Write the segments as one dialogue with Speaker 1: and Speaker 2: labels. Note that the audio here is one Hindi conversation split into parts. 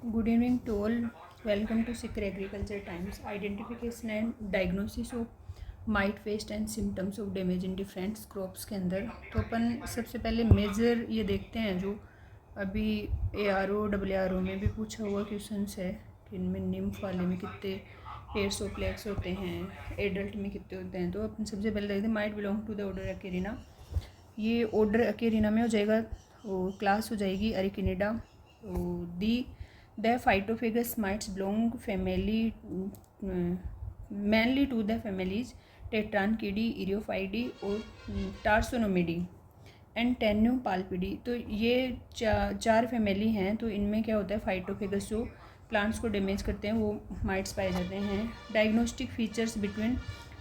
Speaker 1: Good evening to all. Welcome to Sikri Agriculture Times. Identification and diagnosis of mite paste and symptoms of damage in different crops के अंदर तो अपन सबसे पहले मेजर ये देखते हैं जो अभी ARO WRO में भी पूछा हुआ क्वेश्चंस है कि इनमें निम्फ वाले में कितने पेयर्स ऑफ लेग्स होते हैं, एडल्ट में कितने होते हैं। तो अपन सबसे पहले देखते हैं mite belong to the order Acarina. ये ऑर्डर अकेरिना में हो जाएगा और क्लास हो जाएगी Arachnida. The the phytophagous mites belong family mainly to the families Tetranychidae, Eriophyidae और टार्सोनोमिडी एंड टेन्यूपाल्पिडी। तो ये चार फैमिली हैं। तो इनमें क्या होता है, फाइटोफेगस जो प्लांट्स को डैमेज करते हैं वो माइट्स पाए जाते हैं। डायग्नोस्टिक फीचर्स बिटवीन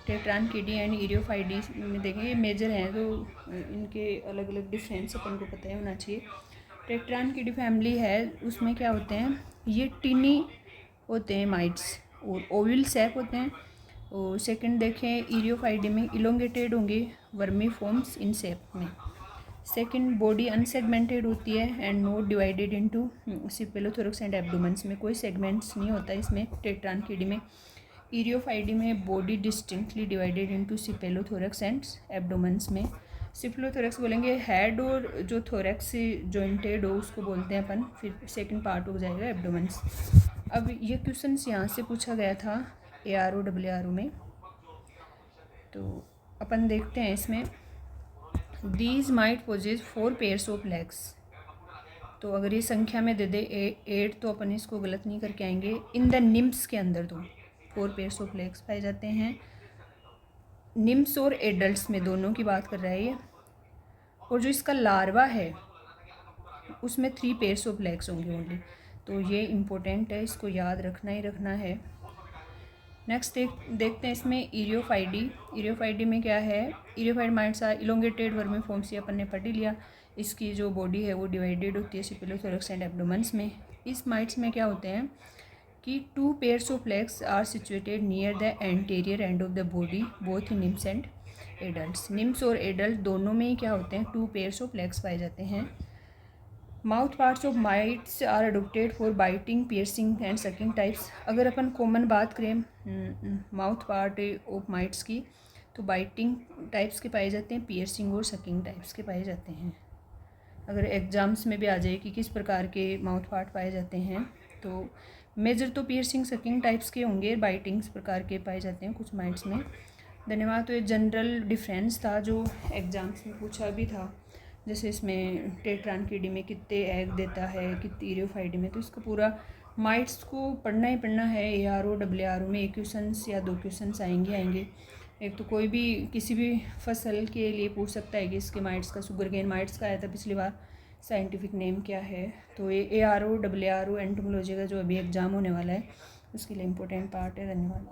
Speaker 1: टेट्रानकिडी एंड इरियोफाइडी में देखेंगे, ये मेजर हैं तो इनके अलग अलग डिफरेंस अपन को पता होना चाहिए। टेट्रानकिडी फैमिली है, उसमें क्या होते हैं, ये टिनी होते हैं माइट्स और ओवल सेप होते हैं। और सेकंड देखें इरियोफाइडी में इलोंगेटेड होंगे वर्मी फॉर्म्स इन सेप में। सेकंड बॉडी अनसेगमेंटेड होती है and not divided into cephalothorax and abdomens में कोई सेगमेंट्स नहीं होता इसमें टेट्रानकिडी में। इरियोफाइडी में body distinctly divided into cephalothorax and abdomens में। सिपेलोथोरक्स बोलेंगे हेड और जो थोरैक्स जॉइंटेड हो उसको बोलते हैं अपन। फिर सेकंड पार्ट हो जाएगा एब्डोमेंस। अब ये क्वेश्चन यहाँ से पूछा गया था ARO WRO में, तो अपन देखते हैं इसमें these mite possess 4 pairs of legs. तो अगर ये संख्या में दे दे 8 तो अपन इसको गलत नहीं करके आएंगे। इन द निम्स के अंदर तो 4 पेयर्स ऑफ लेग्स पाए जाते हैं। निम्स और एडल्ट्स में दोनों की बात कर रहा है ये। और जो इसका लार्वा है उसमें 3 पेयर्स ऑफ लेग्स होंगे ओनली। तो ये इम्पोर्टेंट है, इसको याद रखना ही रखना है। नेक्स्ट देखते हैं इसमें इरियोफाइडी में क्या है। Eriophyid mites are elongated vermiforms, ये अपन ने पढ़ ही लिया। इसकी जो बॉडी है वो डिवाइडेड होती है सिपेलोथोरक्स एंड एब्डोमेंस में। इस माइट्स में क्या होते हैं कि 2 pairs of legs are situated near the anterior end of the body both in nymphs and adults. Nymphs और एडल्ट दोनों में ही क्या होते हैं, 2 पेयर्स ऑफ लेग्स पाए जाते हैं। Mouth parts of mites are adopted for biting, piercing and sucking types. अगर अपन कॉमन बात करें माउथ पार्ट ऑफ माइट्स की तो बाइटिंग टाइप्स के पाए जाते हैं, पियर्सिंग और सकिंग टाइप्स के पाए जाते हैं। अगर एग्जाम्स में भी आ जाए कि किस प्रकार के माउथ पार्ट पाए जाते हैं तो मेजर तो पियर्सिंग सकिंग टाइप्स के होंगे, बाइटिंग्स प्रकार के पाए जाते हैं कुछ माइट्स में। धन्यवाद। तो ये जनरल डिफरेंस था जो एग्जाम्स में पूछा भी था, जैसे इसमें टेट्रानकिडी में कितने एग देता है, कितनी इरियोफाइडी में। तो इसका पूरा माइट्स को पढ़ना ही पढ़ना है। ARO WRO में 1 क्वेश्चंस या 2 क्वेश्चंस आएंगे। एक तो कोई भी किसी भी फसल के लिए पूछ सकता है कि इसके माइट्स का, शुगरकेन माइट्स का आया था पिछली बार, साइंटिफिक नेम क्या है। तो ये ARO WRO एंटोमोलॉजी का जो अभी एग्ज़ाम होने वाला है उसके लिए इम्पोर्टेंट पार्ट है। धन्यवाद।